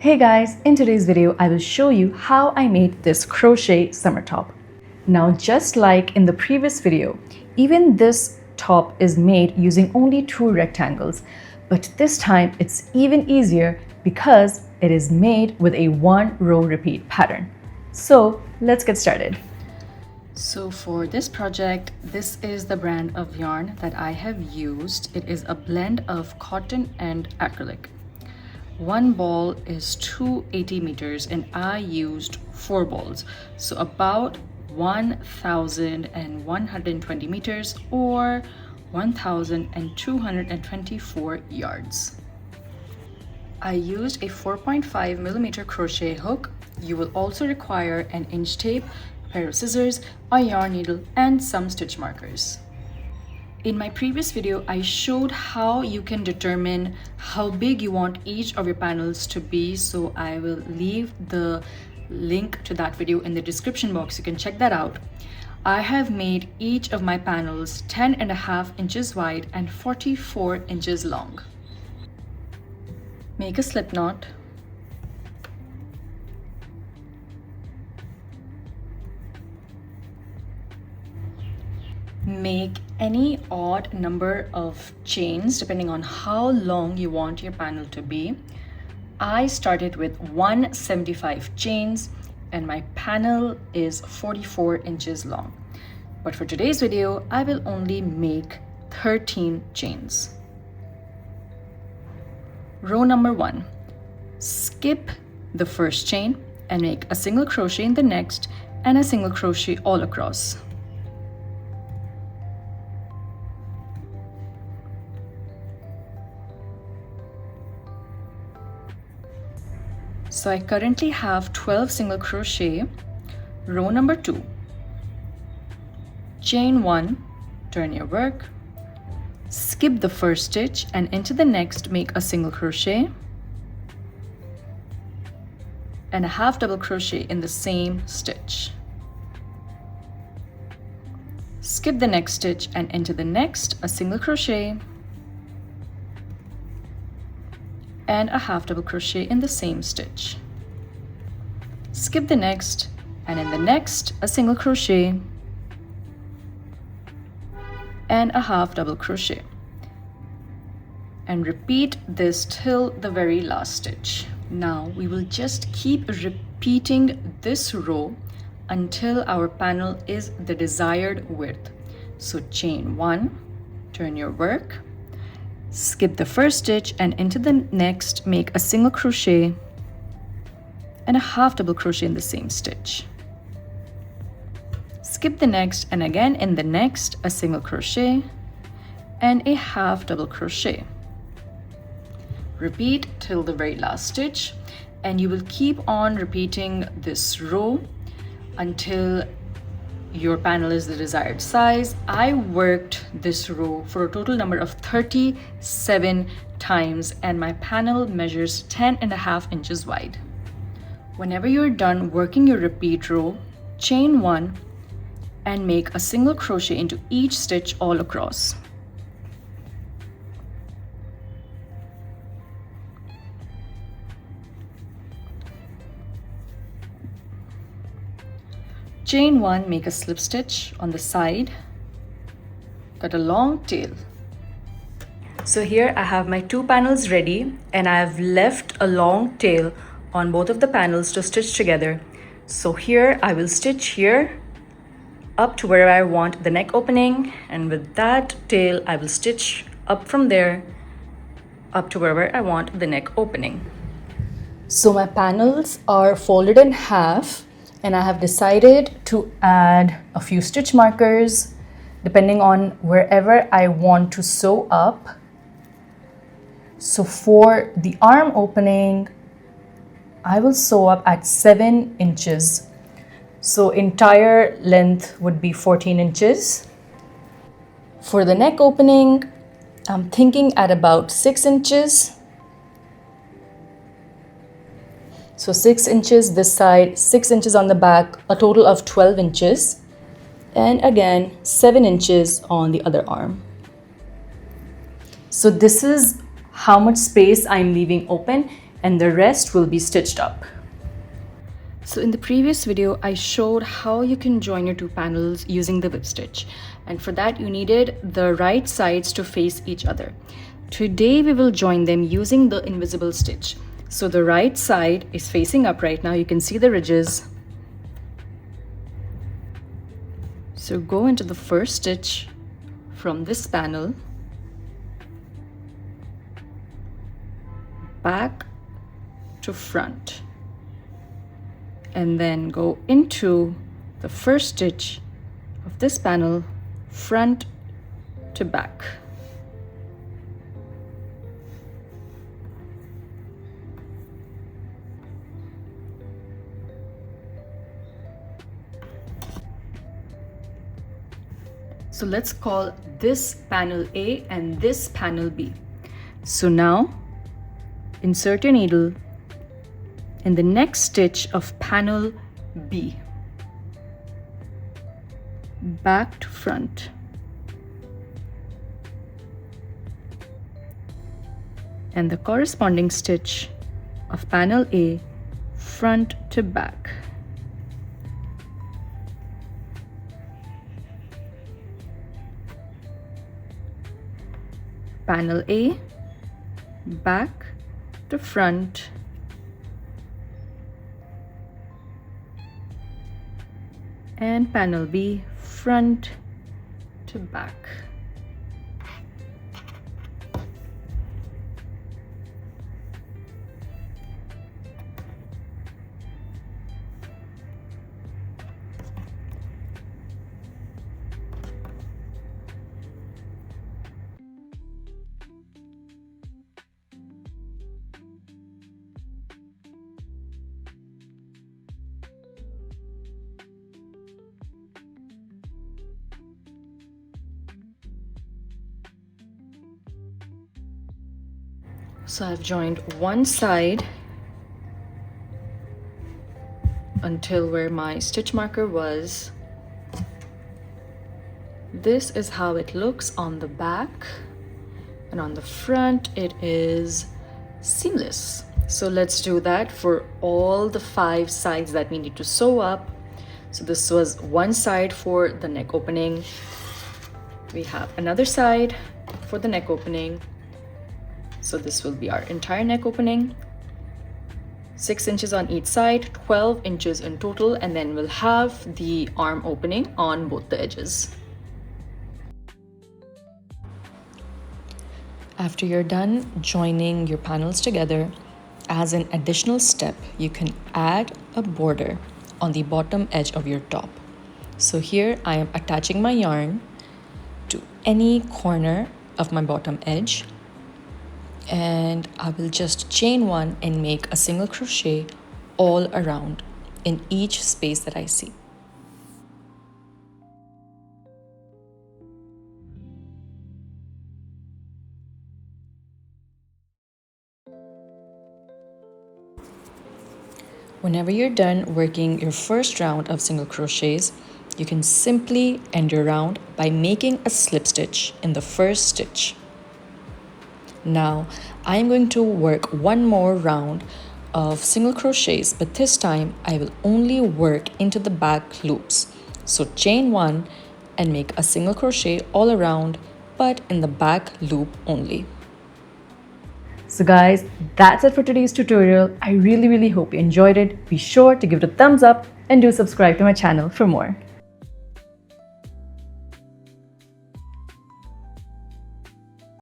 Hey guys, in today's video I will show you how I made this crochet summer top. Now just like in the previous video, even this top is made using only 2 rectangles, but this time it's even easier because it is made with a 1-row repeat pattern. So let's get started. So for this project, this is the brand of yarn that I have used. It is a blend of cotton and acrylic. One ball is 280 meters and I used 4 balls, so about 1,120 meters or 1,224 yards. I used a 4.5 millimeter crochet hook. You will also require an inch tape, a pair of scissors, a yarn needle, and some stitch markers. In my previous video, I showed how you can determine how big you want each of your panels to be, so I will leave the link to that video in the description box. You can check that out. I have made each of my panels 10.5 inches wide and 44 inches long. Make a slip knot. Make any odd number of chains depending on how long you want your panel to be. I started with 175 chains and my panel is 44 inches long. But for today's video, I will only make 13 chains. Row number 1. Skip the first chain and make a single crochet in the next and a single crochet all across. So I currently have 12 single crochet. Row number 2. Chain 1, turn your work, skip the first stitch and into the next make a single crochet and a half double crochet in the same stitch. Skip the next stitch and into the next a single crochet and a half double crochet in the same stitch. Skip the next and in the next a single crochet and a half double crochet, and repeat this till the very last stitch. Now we will just keep repeating this row until our panel is the desired width. So chain 1, turn your work, skip the first stitch and into the next make a single crochet and a half double crochet in the same stitch. Skip the next and again in the next a single crochet and a half double crochet. Repeat till the very last stitch and you will keep on repeating this row until your panel is the desired size. I worked this row for a total number of 37 times and my panel measures 10.5 inches wide. Whenever you're done working your repeat row, chain 1 and make a single crochet into each stitch all across. Chain 1, make a slip stitch on the side, cut a long tail. So here I have my 2 panels ready and I have left a long tail on both of the panels to stitch together. So here I will stitch here up to where I want the neck opening, and with that tail I will stitch up from there up to wherever I want the neck opening. So my panels are folded in half and I have decided to add a few stitch markers depending on wherever I want to sew up. So for the arm opening, I will sew up at 7 inches. So entire length would be 14 inches. For the neck opening, I'm thinking at about 6 inches. So 6 inches this side, 6 inches on the back, a total of 12 inches. And again, 7 inches on the other arm. So this is how much space I'm leaving open. and the rest will be stitched up. So in the previous video, I showed how you can join your two panels using the whip stitch. And for that, you needed the right sides to face each other. Today, we will join them using the invisible stitch. So the right side is facing up right now. You can see the ridges. So go into the first stitch from this panel, back to front, and then go into the first stitch of this panel, front to back. So let's call this panel A and this panel B. So now insert your needle in the next stitch of panel B, back to front, and the corresponding stitch of panel A, front to back. Panel A, back to front, and panel B, front to back. So I've joined one side until where my stitch marker was. This is how it looks on the back, and on the front it is seamless. So let's do that for all the 5 sides that we need to sew up. So this was one side for the neck opening. We have another side for the neck opening. So this will be our entire neck opening, 6 inches on each side, 12 inches in total, and then we'll have the arm opening on both the edges. After you're done joining your panels together, as an additional step, you can add a border on the bottom edge of your top. So here I am attaching my yarn to any corner of my bottom edge, and I will just chain 1 and make a single crochet all around in each space that I see. Whenever you're done working your first round of single crochets, you can simply end your round by making a slip stitch in the first stitch. Now, I'm going to work one more round of single crochets, but this time I will only work into the back loops. So chain 1 and make a single crochet all around, but in the back loop only. So guys, that's it for today's tutorial. I really hope you enjoyed it. Be sure to give it a thumbs up and do subscribe to my channel for more.